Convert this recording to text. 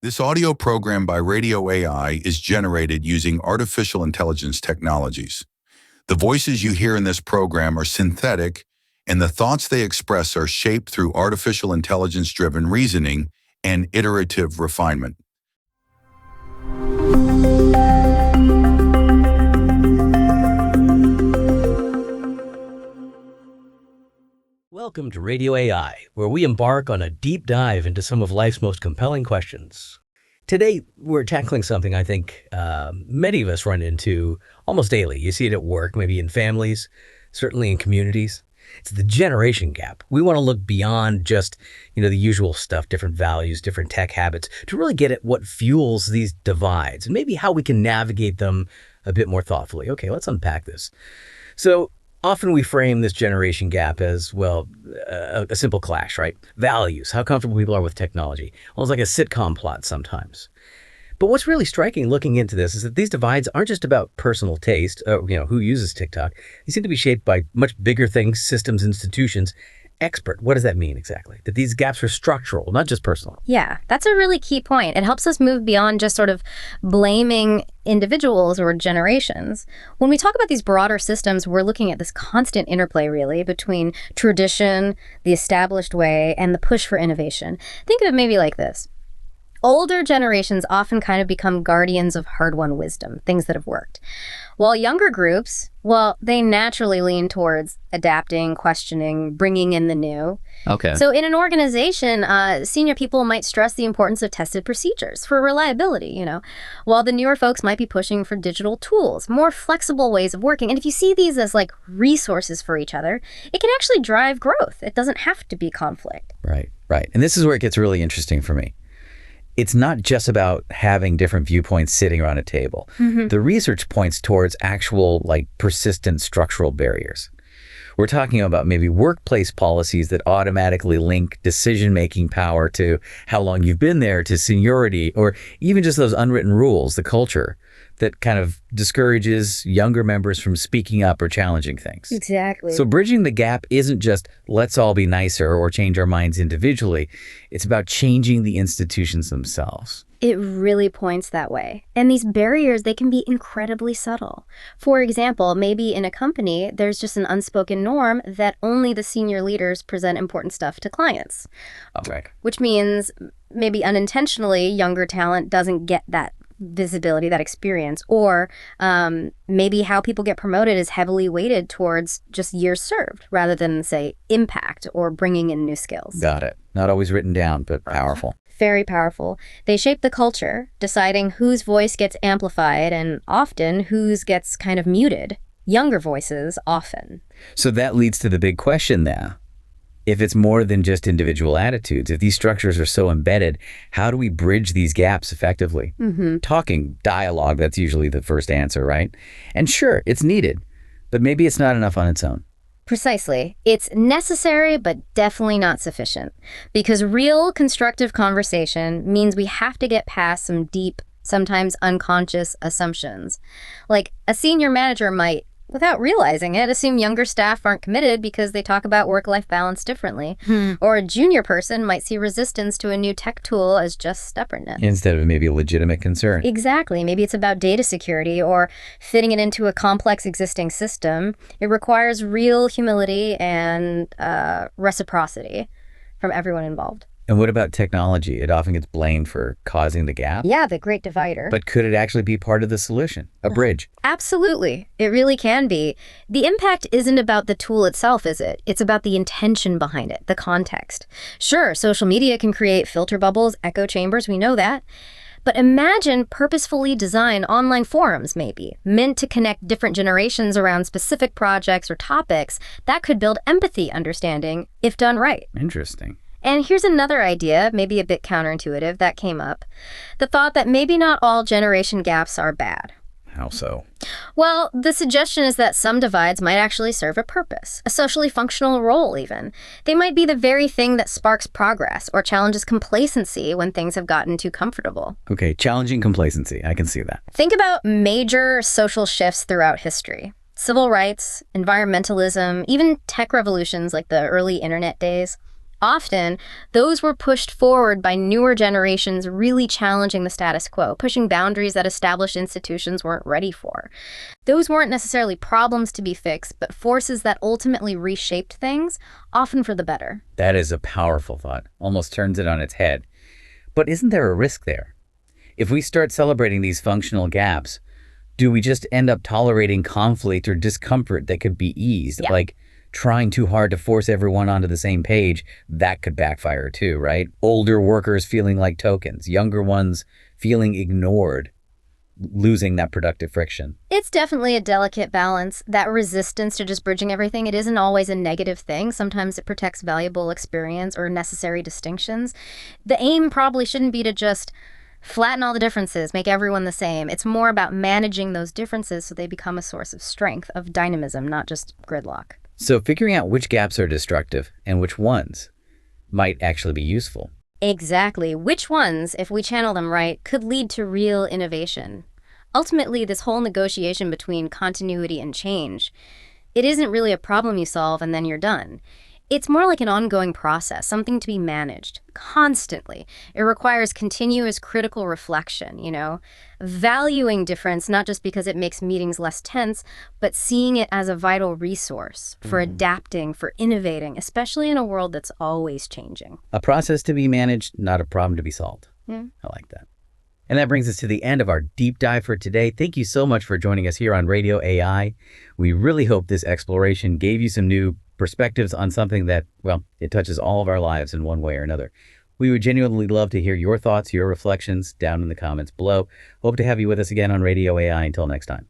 This audio program by Radio AI is generated using artificial intelligence technologies. The voices you hear in this program are synthetic, and the thoughts they express are shaped through artificial intelligence-driven reasoning and iterative refinement. Welcome to Radio AI, where we embark on a deep dive into some of life's most compelling questions. Today, we're tackling something I think many of us run into almost daily. You see it at work, maybe in families, certainly in communities. It's the generation gap. We want to look beyond just, the usual stuff, different values, different tech habits, to really get at what fuels these divides and maybe how we can navigate them a bit more thoughtfully. Okay, let's unpack this. So, often we frame this generation gap as, a simple clash, right? Values, how comfortable people are with technology. Well, it's like a sitcom plot sometimes. But what's really striking looking into this is that these divides aren't just about personal taste, who uses TikTok. They seem to be shaped by much bigger things, systems, institutions. Expert, what does that mean exactly? That these gaps are structural, not just personal. Yeah, that's a really key point. It helps us move beyond just sort of blaming individuals or generations. When we talk about these broader systems, we're looking at this constant interplay, really, between tradition, the established way, and the push for innovation. Think of it maybe like this. Older generations often kind of become guardians of hard-won wisdom, things that have worked. While younger groups, they naturally lean towards adapting, questioning, bringing in the new. Okay. So in an organization, senior people might stress the importance of tested procedures for reliability, while the newer folks might be pushing for digital tools, more flexible ways of working. And if you see these as like resources for each other, it can actually drive growth. It doesn't have to be conflict. Right. And this is where it gets really interesting for me. It's not just about having different viewpoints sitting around a table. Mm-hmm. The research points towards actual, persistent structural barriers. We're talking about maybe workplace policies that automatically link decision-making power to how long you've been there, to seniority, or even just those unwritten rules, the culture that kind of discourages younger members from speaking up or challenging things. Exactly. So bridging the gap isn't just let's all be nicer or change our minds individually. It's about changing the institutions themselves. It really points that way. And these barriers, they can be incredibly subtle. For example, maybe in a company, there's just an unspoken norm that only the senior leaders present important stuff to clients. Okay. Which means maybe unintentionally, younger talent doesn't get that visibility, that experience, or maybe how people get promoted is heavily weighted towards just years served rather than, say, impact or bringing in new skills. Got it. Not always written down, but powerful. Very powerful. They shape the culture, deciding whose voice gets amplified and often whose gets kind of muted. Younger voices often. So that leads to the big question now. If it's more than just individual attitudes, if these structures are so embedded, how do we bridge these gaps effectively? Mm-hmm. Talking, dialogue, that's usually the first answer, right? And sure, it's needed, but maybe it's not enough on its own. Precisely. It's necessary, but definitely not sufficient. Because real constructive conversation means we have to get past some deep, sometimes unconscious assumptions. Like a senior manager might, without realizing it, assume younger staff aren't committed because they talk about work-life balance differently. Or a junior person might see resistance to a new tech tool as just stubbornness. Instead of maybe a legitimate concern. Exactly. Maybe it's about data security or fitting it into a complex existing system. It requires real humility and reciprocity from everyone involved. And what about technology? It often gets blamed for causing the gap. Yeah, the great divider. But could it actually be part of the solution? A bridge? Absolutely. It really can be. The impact isn't about the tool itself, is it? It's about the intention behind it, the context. Sure, social media can create filter bubbles, echo chambers, we know that. But imagine purposefully designed online forums, maybe, meant to connect different generations around specific projects or topics that could build empathy understanding if done right. Interesting. And here's another idea, maybe a bit counterintuitive, that came up. The thought that maybe not all generation gaps are bad. How so? Well, the suggestion is that some divides might actually serve a purpose, a socially functional role even. They might be the very thing that sparks progress or challenges complacency when things have gotten too comfortable. Okay, challenging complacency. I can see that. Think about major social shifts throughout history. Civil rights, environmentalism, even tech revolutions like the early internet days. Often, those were pushed forward by newer generations really challenging the status quo, pushing boundaries that established institutions weren't ready for. Those weren't necessarily problems to be fixed, but forces that ultimately reshaped things, often for the better. That is a powerful thought. Almost turns it on its head. But isn't there a risk there? If we start celebrating these functional gaps, do we just end up tolerating conflict or discomfort that could be eased? Yeah. Like trying too hard to force everyone onto the same page, that could backfire too, right? Older workers feeling like tokens, younger ones feeling ignored, losing that productive friction. It's definitely a delicate balance. That resistance to just bridging everything, it isn't always a negative thing. Sometimes it protects valuable experience or necessary distinctions. The aim probably shouldn't be to just flatten all the differences, make everyone the same. It's more about managing those differences so they become a source of strength, of dynamism, not just gridlock. So figuring out which gaps are destructive and which ones might actually be useful. Exactly. Which ones, if we channel them right, could lead to real innovation? Ultimately, this whole negotiation between continuity and change, it isn't really a problem you solve and then you're done. It's more like an ongoing process, something to be managed constantly. It requires continuous critical reflection, valuing difference not just because it makes meetings less tense, but seeing it as a vital resource for adapting, for innovating, especially in a world that's always changing. A process to be managed, not a problem to be solved. Yeah. I like that. And that brings us to the end of our deep dive for today. Thank you so much for joining us here on Radio AI. We really hope this exploration gave you some new perspectives on something that, well, it touches all of our lives in one way or another. We would genuinely love to hear your thoughts, your reflections down in the comments below. Hope to have you with us again on Radio AI. Until next time.